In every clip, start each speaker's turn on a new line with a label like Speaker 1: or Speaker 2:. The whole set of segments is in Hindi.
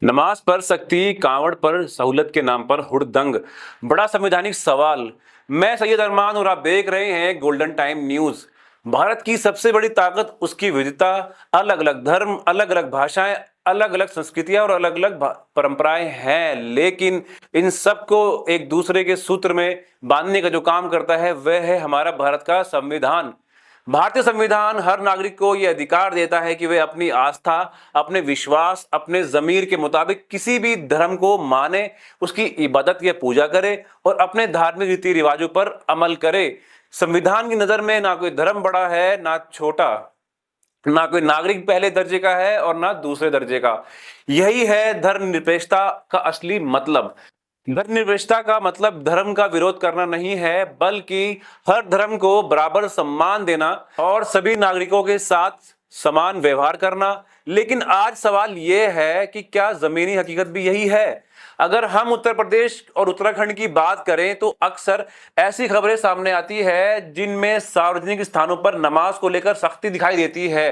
Speaker 1: नमाज पर सख्ती, कांवड़ पर सहूलत के नाम पर हुड़दंग। बड़ा संवैधानिक सवाल। मैं सैयद अरमान और आप देख रहे हैं गोल्डन टाइम न्यूज। भारत की सबसे बड़ी ताकत उसकी विविधता, अलग अलग धर्म, अलग अलग भाषाएं, अलग अलग संस्कृतियां और अलग अलग परंपराएं हैं, लेकिन इन सबको एक दूसरे के सूत्र में बांधने का जो काम करता है वह है हमारा भारत का संविधान। भारतीय संविधान हर नागरिक को यह अधिकार देता है कि वे अपनी आस्था, अपने विश्वास, अपने जमीर के मुताबिक किसी भी धर्म को माने, उसकी इबादत या पूजा करे और अपने धार्मिक रीति रिवाजों पर अमल करे। संविधान की नजर में ना कोई धर्म बड़ा है ना छोटा, ना कोई नागरिक पहले दर्जे का है और ना दूसरे दर्जे का। यही है धर्मनिरपेक्षता का असली मतलब। धर्मनिरपेक्षता का मतलब धर्म का विरोध करना नहीं है, बल्कि हर धर्म को बराबर सम्मान देना और सभी नागरिकों के साथ समान व्यवहार करना। लेकिन आज सवाल यह है कि क्या जमीनी हकीकत भी यही है? अगर हम उत्तर प्रदेश और उत्तराखंड की बात करें तो अक्सर ऐसी खबरें सामने आती है जिनमें सार्वजनिक स्थानों पर नमाज को लेकर सख्ती दिखाई देती है।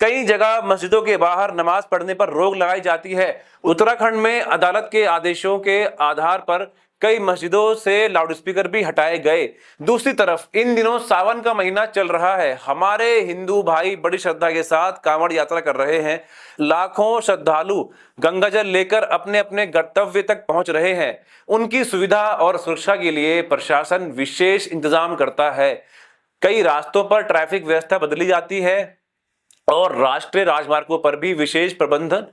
Speaker 1: कई जगह मस्जिदों के बाहर नमाज पढ़ने पर रोक लगाई जाती है। उत्तराखंड में अदालत के आदेशों के आधार पर कई मस्जिदों से लाउडस्पीकर भी हटाए गए। दूसरी तरफ इन दिनों सावन का महीना चल रहा है। हमारे हिंदू भाई बड़ी श्रद्धा के साथ कांवड़ यात्रा कर रहे हैं। लाखों श्रद्धालु गंगाजल लेकर अपने अपने गंतव्य तक पहुंच रहे हैं। उनकी सुविधा और सुरक्षा के लिए प्रशासन विशेष इंतजाम करता है। कई रास्तों पर ट्रैफिक व्यवस्था बदली जाती है और राष्ट्रीय राजमार्गों पर भी विशेष प्रबंधन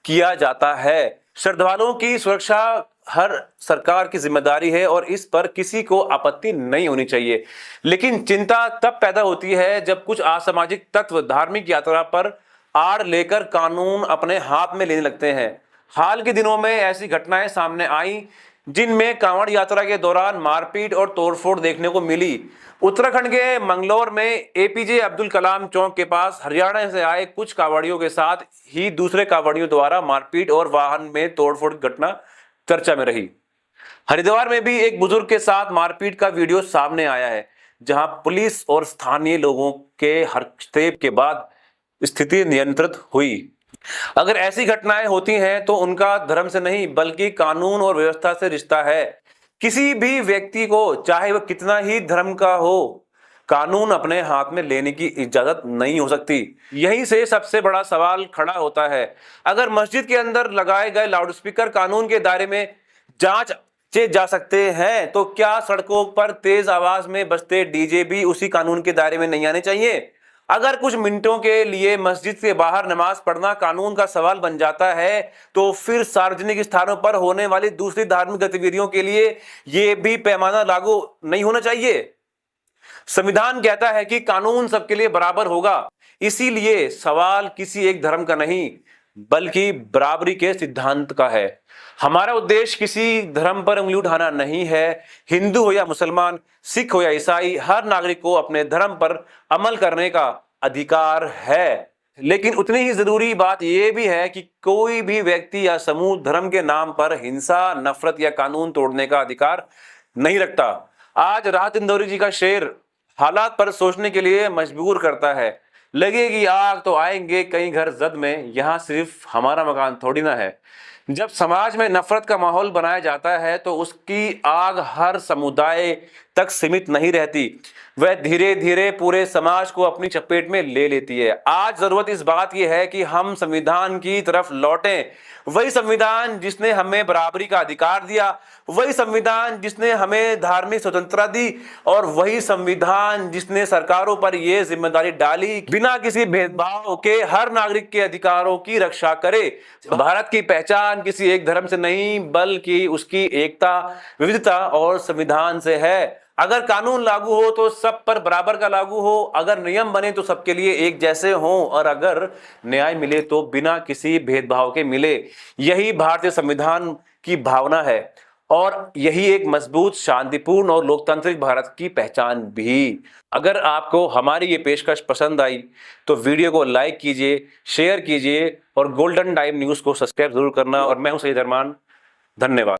Speaker 1: किया जाता है। श्रद्धालुओं की सुरक्षा हर सरकार की जिम्मेदारी है और इस पर किसी को आपत्ति नहीं होनी चाहिए। लेकिन चिंता तब पैदा होती है जब कुछ असामाजिक तत्व धार्मिक यात्रा पर आड़ लेकर कानून अपने हाथ में लेने लगते हैं। हाल के दिनों में ऐसी घटनाएं सामने आई जिनमें कांवड़ यात्रा के दौरान मारपीट और तोड़फोड़ देखने को मिली। उत्तराखंड के मंगलौर में एपीजे अब्दुल कलाम चौक के पास हरियाणा से आए कुछ कांवड़ियों के साथ ही दूसरे कांवड़ियों द्वारा मारपीट और वाहन में तोड़फोड़ घटना चर्चा में रही। हरिद्वार में भी एक बुजुर्ग के साथ मारपीट का वीडियो सामने आया है, जहां पुलिस और स्थानीय लोगों के हस्तक्षेप के बाद स्थिति नियंत्रित हुई। अगर ऐसी घटनाएं होती हैं तो उनका धर्म से नहीं बल्कि कानून और व्यवस्था से रिश्ता है। किसी भी व्यक्ति को, चाहे वह कितना ही धर्म का हो, कानून अपने हाथ में लेने की इजाजत नहीं हो सकती। यहीं से सबसे बड़ा सवाल खड़ा होता है। अगर मस्जिद के अंदर लगाए गए लाउडस्पीकर कानून के दायरे में जांचे जा सकते हैं, तो क्या सड़कों पर तेज आवाज में बजते डीजे भी उसी कानून के दायरे में नहीं आने चाहिए? अगर कुछ मिनटों के लिए मस्जिद से बाहर नमाज पढ़ना कानून का सवाल बन जाता है, तो फिर सार्वजनिक स्थानों पर होने वाली दूसरी धार्मिक गतिविधियों के लिए यह भी पैमाना लागू नहीं होना चाहिए। संविधान कहता है कि कानून सबके लिए बराबर होगा। इसीलिए सवाल किसी एक धर्म का नहीं बल्कि बराबरी के सिद्धांत का है। हमारा उद्देश्य किसी धर्म पर उंगली उठाना नहीं है। हिंदू हो या मुसलमान, सिख हो या ईसाई, हर नागरिक को अपने धर्म पर अमल करने का अधिकार है। लेकिन उतनी ही जरूरी बात यह भी है कि कोई भी व्यक्ति या समूह धर्म के नाम पर हिंसा, नफरत या कानून तोड़ने का अधिकार नहीं रखता। आज राहत इंदौरी जी का शेर हालात पर सोचने के लिए मजबूर करता है। लगेगी आग तो आएंगे कई घर जद में, यहाँ सिर्फ हमारा मकान थोड़ी ना है। जब समाज में नफरत का माहौल बनाया जाता है तो उसकी आग हर समुदाय तक सीमित नहीं रहती, वह धीरे धीरे पूरे समाज को अपनी चपेट में ले लेती है। आज जरूरत इस बात की है कि हम संविधान की तरफ लौटें। वही संविधान जिसने हमें बराबरी का अधिकार दिया, वही संविधान जिसने हमें धार्मिक स्वतंत्रता दी और वही संविधान जिसने सरकारों पर यह जिम्मेदारी डाली बिना किसी भेदभाव के हर नागरिक के अधिकारों की रक्षा करे। भारत की पहचान किसी एक धर्म से नहीं बल्कि उसकी एकता, विविधता और संविधान से है। अगर कानून लागू हो तो सब पर बराबर का लागू हो, अगर नियम बने तो सबके लिए एक जैसे हों और अगर न्याय मिले तो बिना किसी भेदभाव के मिले। यही भारतीय संविधान की भावना है और यही एक मजबूत, शांतिपूर्ण और लोकतांत्रिक भारत की पहचान भी। अगर आपको हमारी ये पेशकश पसंद आई तो वीडियो को लाइक कीजिए, शेयर कीजिए और गोल्डन टाइम न्यूज़ को सब्सक्राइब जरूर करना। और मैं हूं सैयद अरमान। धन्यवाद।